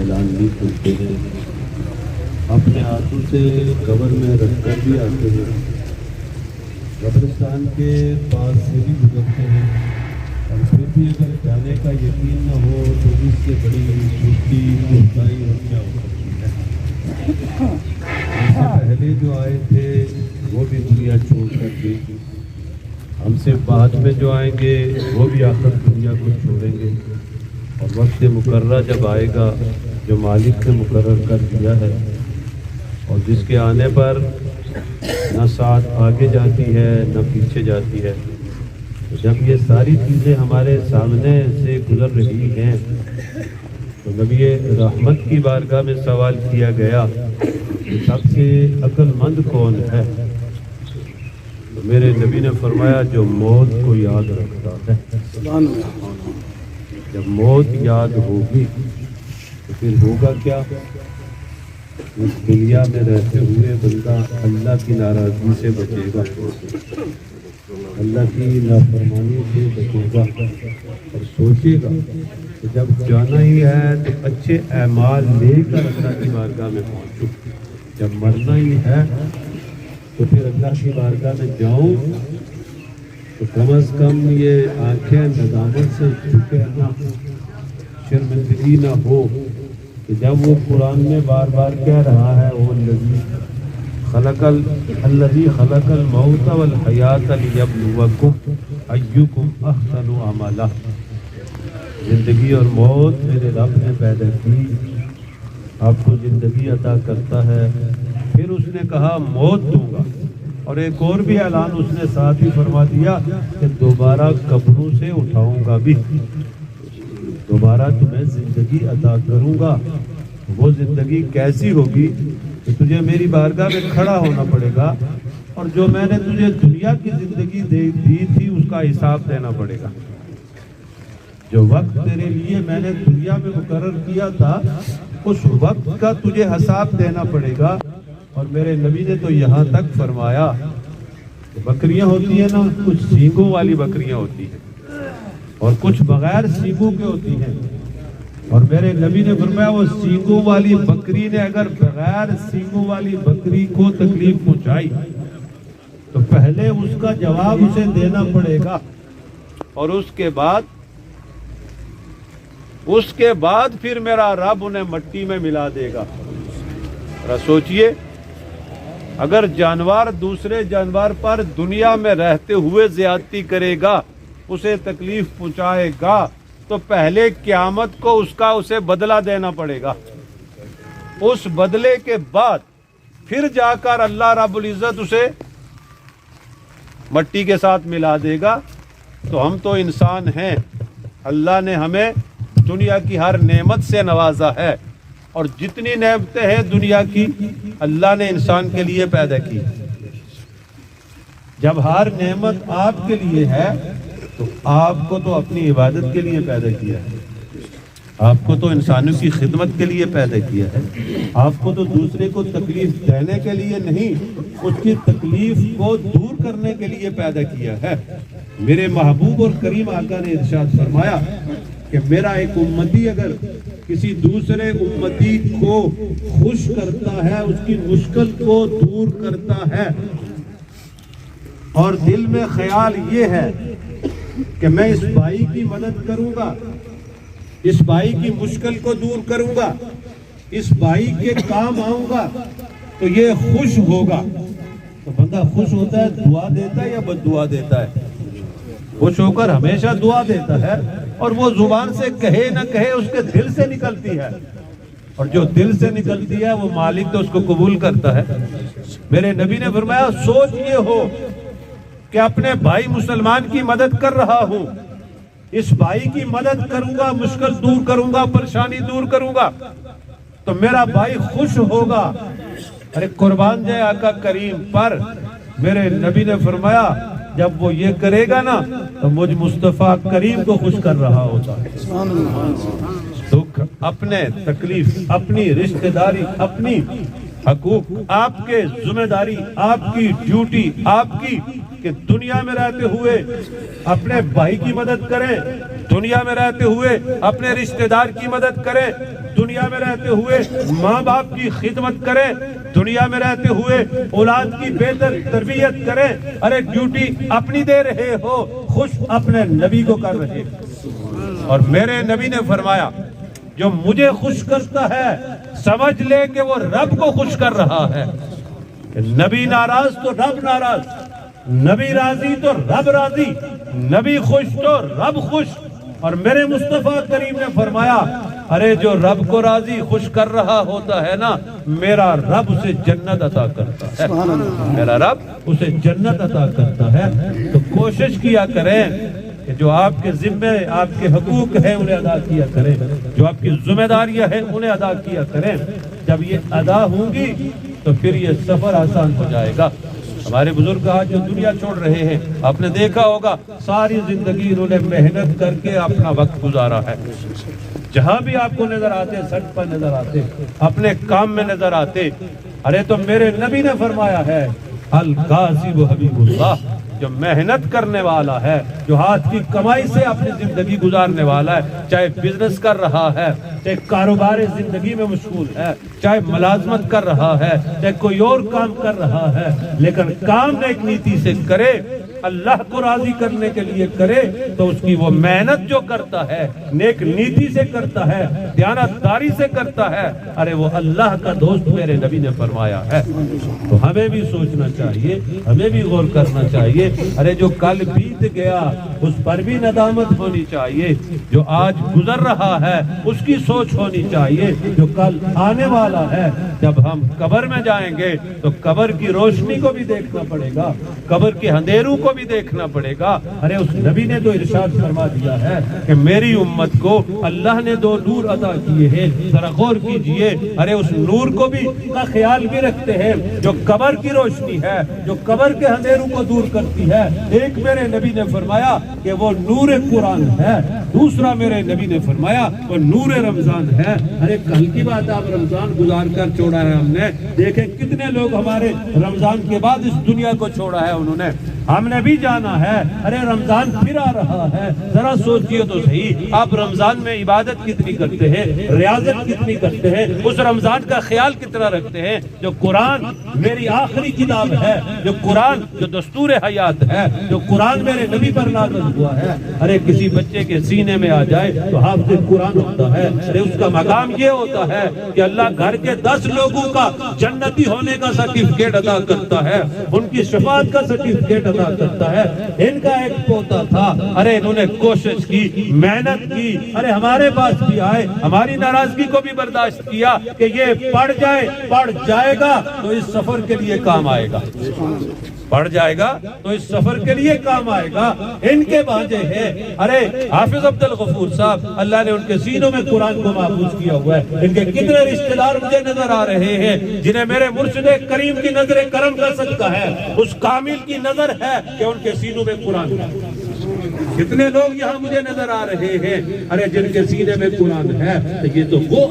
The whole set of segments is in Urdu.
اعلان بھی سنتے ہیں، اپنے ہاتھوں سے قبر میں رکھ کر بھی آتے ہیں، قبرستان کے پاس سے بھی گزرتے ہیں، اور پھر بھی اگر جانے کا یقین نہ ہو تو اس سے بڑی سستی کوتاہی اور کیا ہو سکتی ہے۔ اس سے پہلے جو آئے تھے وہ بھی دنیا چھوڑ کر گئے، ہم سے بعد میں جو آئیں گے وہ بھی آخر دنیا کو چھوڑیں گے، اور وقت مقررہ جب آئے گا جو مالک نے مقرر کر دیا ہے، اور جس کے آنے پر نہ ساتھ آگے جاتی ہے نہ پیچھے جاتی ہے، جب یہ ساری چیزیں ہمارے سامنے سے گزر رہی ہیں تو نبی رحمت کی بارگاہ میں سوال کیا گیا کہ سب سے عقل مند کون ہے؟ تو میرے نبی نے فرمایا جو موت کو یاد رکھتا ہے۔ جب موت یاد ہوگی تو پھر ہوگا کیا؟ اس دنیا میں رہتے ہوئے بندہ اللہ کی ناراضگی سے بچے گا، اللہ کی نافرمانی سے بچے گا، اور سوچے گا کہ جب جانا ہی ہے تو اچھے اعمال لے کر اللہ کی بارگاہ میں پہنچوں، جب مرنا ہی ہے تو پھر اللہ کی بارگاہ میں جاؤں تو کم از کم یہ آنکھیں ندامت سے جھکے نہ، شرمندگی نہ ہو کہ جب وہ قرآن میں بار بار کہہ رہا ہے وہ الذی خلق الموت والحیات لیبلوکم ایکم احسن عملا، زندگی اور موت میرے رب نے پیدا کی، آپ کو زندگی عطا کرتا ہے، پھر اس نے کہا موت دوں گا، اور ایک اور بھی اعلان اس نے ساتھ ہی فرما دیا کہ دوبارہ قبروں سے اٹھاؤں گا بھی، دوبارہ تمہیں زندگی عطا کروں گا۔ وہ زندگی کیسی ہوگی کہ تجھے میری بارگاہ میں کھڑا ہونا پڑے گا، اور جو میں نے تجھے دنیا کی زندگی دی تھی اس کا حساب دینا پڑے گا، جو وقت تیرے لیے میں نے دنیا میں مقرر کیا تھا اس وقت کا تجھے حساب دینا پڑے گا۔ اور میرے نبی نے تو یہاں تک فرمایا کہ بکریاں ہوتی ہیں نا، کچھ سینگوں والی بکریاں ہوتی ہیں اور کچھ بغیر سینگوں کے ہوتی ہیں، اور میرے نبی نے فرمایا وہ سینگوں والی بکری نے اگر بغیر سینگوں والی بکری کو تکلیف پہنچائی تو پہلے اس کا جواب اسے دینا پڑے گا، اور اس کے بعد پھر میرا رب انہیں مٹی میں ملا دے گا۔ ذرا سوچئے، اگر جانور دوسرے جانور پر دنیا میں رہتے ہوئے زیادتی کرے گا، اسے تکلیف پہنچائے گا، تو پہلے قیامت کو اسے بدلہ دینا پڑے گا، اس بدلے کے بعد پھر جا کر اللہ رب العزت اسے مٹی کے ساتھ ملا دے گا۔ تو ہم تو انسان ہیں، اللہ نے ہمیں دنیا کی ہر نعمت سے نوازا ہے، اور جتنی نعمتیں ہیں دنیا کی اللہ نے انسان کے لیے پیدا کی۔ جب ہر نعمت آپ کے لیے ہے تو آپ کو تو اپنی عبادت کے لیے پیدا کیا ہے، آپ کو تو انسانوں کی خدمت کے لیے پیدا کیا ہے، آپ کو تو دوسرے کو تکلیف دینے کے لیے نہیں، اس کی تکلیف کو دور کرنے کے لیے پیدا کیا ہے۔ میرے محبوب اور کریم آقا نے ارشاد فرمایا کہ میرا ایک امتی اگر کسی دوسرے امتی کو خوش کرتا ہے، اس کی مشکل کو دور کرتا ہے، اور دل میں خیال یہ ہے کہ میں اس بھائی کی مدد کروں گا، اس بھائی کی مشکل کو دور کروں گا، اس بھائی کے کام آؤں گا، تو یہ خوش ہوگا۔ تو بندہ خوش ہوتا ہے دعا دیتا ہے یا بد دعا دیتا ہے؟ خوش ہو کر ہمیشہ دعا دیتا ہے، اور وہ زبان سے کہے نہ کہے اس کے دل سے نکلتی ہے، اور جو دل سے نکلتی ہے وہ مالک تو اس کو قبول کرتا ہے۔ میرے نبی نے فرمایا سوچ یہ ہو کہ اپنے بھائی مسلمان کی مدد کر رہا ہوں، اس بھائی کی مدد کروں گا، مشکل دور کروں گا، پریشانی دور کروں گا، تو میرا بھائی خوش ہوگا۔ ارے قربان جائے آقا کریم پر، میرے نبی نے فرمایا جب وہ یہ کرے گا نا تو مجھ مصطفیٰ کریم کو خوش کر رہا ہوتا ہے۔ دکھ اپنے، تکلیف اپنی، رشتہ داری اپنی، حقوق آپ کے، ذمہ داری آپ کی، ڈیوٹی آپ کی کہ دنیا میں رہتے ہوئے اپنے بھائی کی مدد کریں، دنیا میں رہتے ہوئے اپنے رشتہ دار کی مدد کریں، دنیا میں رہتے ہوئے ماں باپ کی خدمت کریں، دنیا میں رہتے ہوئے اولاد کی بہتر تربیت کریں۔ ارے ڈیوٹی اپنی دے رہے ہو، خوش اپنے نبی کو کر رہے ہو۔ اور میرے نبی نے فرمایا جو مجھے خوش کرتا ہے سمجھ لے کہ وہ رب کو خوش کر رہا ہے۔ نبی ناراض تو رب ناراض، نبی راضی تو رب راضی، نبی خوش تو رب خوش۔ اور میرے مصطفیٰ کریم نے فرمایا ارے جو رب کو راضی خوش کر رہا ہوتا ہے نا، میرا رب اسے جنت عطا کرتا ہے، میرا رب اسے جنت عطا کرتا ہے۔ تو کوشش کیا کریں کہ جو آپ کے ذمے آپ کے حقوق ہیں انہیں ادا کیا کریں، جو آپ کی ذمہ داریاں ہیں انہیں ادا کیا کریں۔ جب یہ ادا ہوں گی تو پھر یہ سفر آسان ہو جائے گا۔ ہمارے بزرگ آج جو دنیا چھوڑ رہے ہیں، آپ نے دیکھا ہوگا ساری زندگی انہوں نے محنت کر کے اپنا وقت گزارا ہے۔ جہاں بھی آپ کو نظر آتے، سڑک پر نظر آتے، اپنے کام میں نظر آتے۔ ارے تو میرے نبی نے فرمایا ہے القاسب حبیب اللہ، جو محنت کرنے والا ہے، جو ہاتھ کی کمائی سے اپنی زندگی گزارنے والا ہے، چاہے بزنس کر رہا ہے، چاہے کاروبار زندگی میں مشغول ہے، چاہے ملازمت کر رہا ہے، چاہے کوئی اور کام کر رہا ہے، لیکن کام نیک نیتی سے کرے، اللہ کو راضی کرنے کے لیے کرے، تو اس کی وہ محنت جو کرتا ہے نیک نیتی سے کرتا ہے، دیانتداری سے کرتا ہے، ارے وہ اللہ کا دوست میرے نبی نے فرمایا ہے۔ تو ہمیں بھی سوچنا چاہیے، ہمیں بھی غور کرنا چاہیے، ارے جو کل بیت گیا اس پر بھی ندامت ہونی چاہیے، جو آج گزر رہا ہے اس کی سوچ ہونی چاہیے، جو کل آنے والا ہے۔ جب ہم قبر میں جائیں گے تو قبر کی روشنی کو بھی دیکھنا پڑے گا، قبر کے اندھیروں کو بھی دیکھنا پڑے گا۔ ارے اس نبی نے تو ارشاد فرما دیا ہے کہ میری امت کو اللہ نے 2 نور عطا کیے ہیں، ذرا غور کیجئے۔ ارے اس نور کو بھی کا خیال بھی رکھتے ہیں، جو قبر کی روشنی ہے، جو قبر کے اندھیروں کو دور کرتی ہے۔ ایک میرے نبی نے فرمایا کہ وہ نور قرآن ہے، دوسرا میرے نبی نے فرمایا وہ نور رمضان ہے۔ ارے کل کی بات آپ رمضان گزار کر چھوڑا ہے ہم نے، دیکھیں کتنے لوگ ہمارے رمضان کے بعد اس دنیا کو چھوڑا ہے انہوں نے، ہم نے بھی جانا ہے۔ ارے رمضان پھر آ رہا ہے، ذرا سوچئے تو صحیح، آپ رمضان میں عبادت کتنی کرتے ہیں، ریاضت کتنی کرتے ہیں، اس رمضان کا خیال کتنا رکھتے ہیں؟ جو قرآن میری آخری کتاب ہے، جو قرآن جو دستور حیات ہے، جو قرآن میرے نبی پر نازل ہوا ہے، ارے کسی بچے کے سینے میں آ جائے تو حافظ قرآن ہوتا ہے، ارے اس کا مقام یہ ہوتا ہے کہ اللہ گھر کے 10 لوگوں کا جنتی ہونے کا سرٹیفکیٹ عطا کرتا ہے، ان کی شفاعت کا سرٹیفکیٹ عطا کرتا ہے۔ ان کا ایک پوتا تھا، ارے انہوں نے کوشش کی، محنت کی، ارے ہمارے پاس بھی آئے، ہماری ناراضگی کو بھی برداشت کیا کہ یہ پڑھ جائے گا تو اس سفر کے لیے کام آئے گا، پڑھ جائے گا تو اس سفر کے لیے کام آئے گا۔ ان کے بھانجے ہیں، ارے حافظ عبد الغفور صاحب، اللہ نے ان کے سینوں میں قرآن کو محفوظ کیا ہوا ہے۔ ان کے کتنے رشتہ دار مجھے نظر آ رہے ہیں جنہیں میرے مرشد کریم کی نظر کرم کر سکتا ہے، اس کامل کی نظر ہے کہ ان کے سینوں میں قرآن ہے۔ کتنے لوگ یہاں مجھے نظر آ رہے ہیں، ارے جن کے سینے میں قرآن ہے، تو یہ تو وہ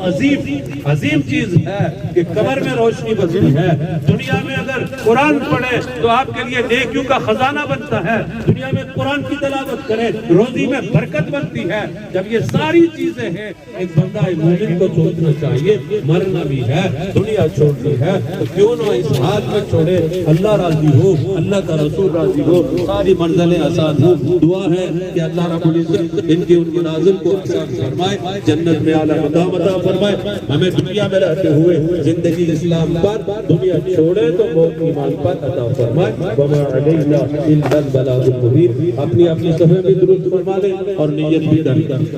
عظیم چیز ہے کہ قبر میں روشنی بنتی ہے۔ دنیا میں اگر قرآن پڑھے تو آپ کے لیے نیکیوں کا خزانہ بنتا ہے، دنیا میں قرآن کی تلاوت کرے روزی میں برکت بنتی ہے۔ جب یہ ساری چیزیں ہیں، ایک بندہ مومن کو سوچنا چاہیے مرنا بھی ہے، دنیا چھوڑنی ہے، تو کیوں نہ اس حال میں چھوڑے، اللہ راضی ہو، اللہ کا رسول راضی ہو، ساری منزلیں آسان ہو۔ دعا ہے کہ اللہ رب العزت ان کی منازل کو آسان فرمائے، جنت میں اعلیٰ مقام عطا فرمائے، ہمیں دنیا میں رہتے ہوئے زندگی اسلام پر، دنیا چھوڑے تو موت ایمان پر عطا فرمائے۔ وما علینا الا البلاغ المبین۔ اپنی صفحے میں درود فرما لیں اور نیت بھی داری کریں۔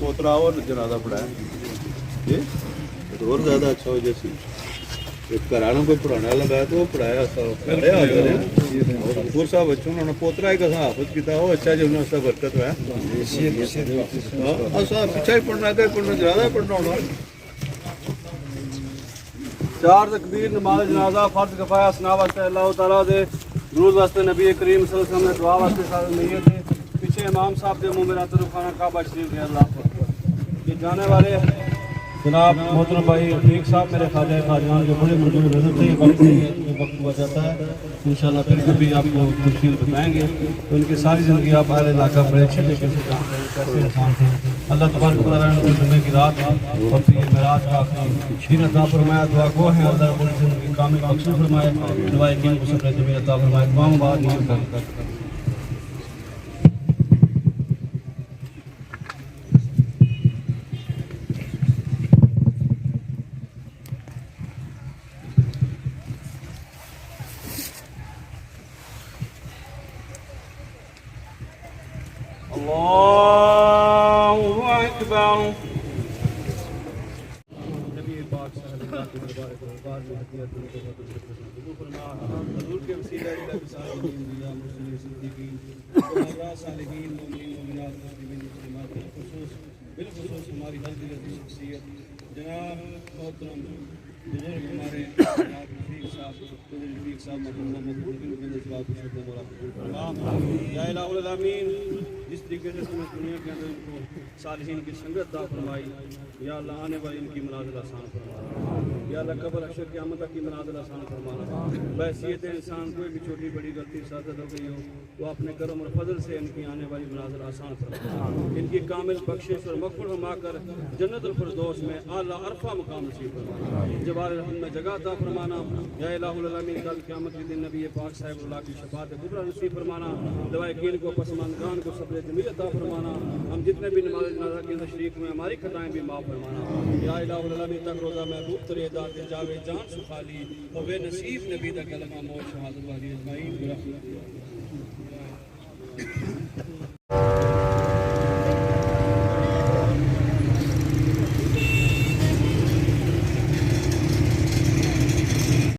پوترا اور جنازہ پڑھایا اور زیادہ اچھا ہو جیسی کرانا کوئی پڑھانے والا گیا تو وہ پڑھایا غفور صاحب بچوں نے پوترا ایک حافظ کیا وہ اچھا جو اس کا برکت ہوا پیچھا ہی پڑھنا کہ پڑھنا زیادہ پڑھنا ہونا۔ 4 تکبیر نماز جنازہ فرض کفایہ سنا واسطے اللہ تعالیٰ دے درود واسطے نبی کریم صلی اللہ علیہ وسلم نے دعا واسطے سارے نیت ہے۔ پیچھے امام صاحب دے منہ میرا طرف خانہ کعبہ شریف ہے اللہ پر یہ جانے والے جناب محترم بھائی رفیق صاحب میرے خواجہ خواجان جو بڑے منظور نظر تھے وقت وقت ہوا جاتا ہے انشاءاللہ پھر کبھی آپ کو تفصیل بتائیں گے تو ان کی ساری زندگی آپ اہل علاقہ بڑے اچھے طریقے سے کام کریں کیسے انسان تھے اللہ تبارک و تعالیٰ نے جمعے کی رات اور پھر یہ معراج کا دین عطا فرمایا دعا گو ہیں اللہ رب العزت زندگی کامل مقصود فرمائے دعا یقین کو سب نے جمعے عطا فرمائے تمام بات نہیں کر اللہ اکبر نبی پاک صلی اللہ علیہ وسلم حضور کے وسیلہ الہ بسالین انبیاء مرسلین صدیقین شہداء صالحین مومنین مومنات مسلمین مسلمات بالخصوص ہماری حضرت کی شخصیت جناب محترم بزرگ ہمارے جناب رفیق صاحب محمد یا الہ العالمین جس طریقے سے تم نے دنیا کے اندر ان کو صالحین کی سنگت عطا فرمائی یا اللہ آنے والی ان کی منازل آسان فرمانا یا اللہ قبر حشر قیامت کی منازل آسان فرمانا بحیثیت انسان کوئی بھی چھوٹی بڑی غلطی سازد ہو گئی ہو تو اپنے کرم اور فضل سے ان کی آنے والی منازل آسان فرمانا ان کی کامل بخشش اور مغفر ہما کر جنت الفردوس میں اعلیٰ عرفہ مقام نصیب فرمانا جبار رحمت میں جگہ عطا فرمانا یا الہ العالمین کل قیامت کے دن نبی پاک صاحب اللہ کی شفاعت کبریٰ نصیب فرمانا دعائے یقین کو پسماندگان کو صبر جمیل عطا فرمانا ہم جتنے بھی نماز جنازہ کے اندر شریک ہوئے ہماری خطائیں بھی معاف فرمانا یا الہ العالمین تک روزہ محبوب ترے ذات جاوے جان سخالی اور بے نصیب نبی دا کلمہ موت شہادت والی اجمعین برحمتک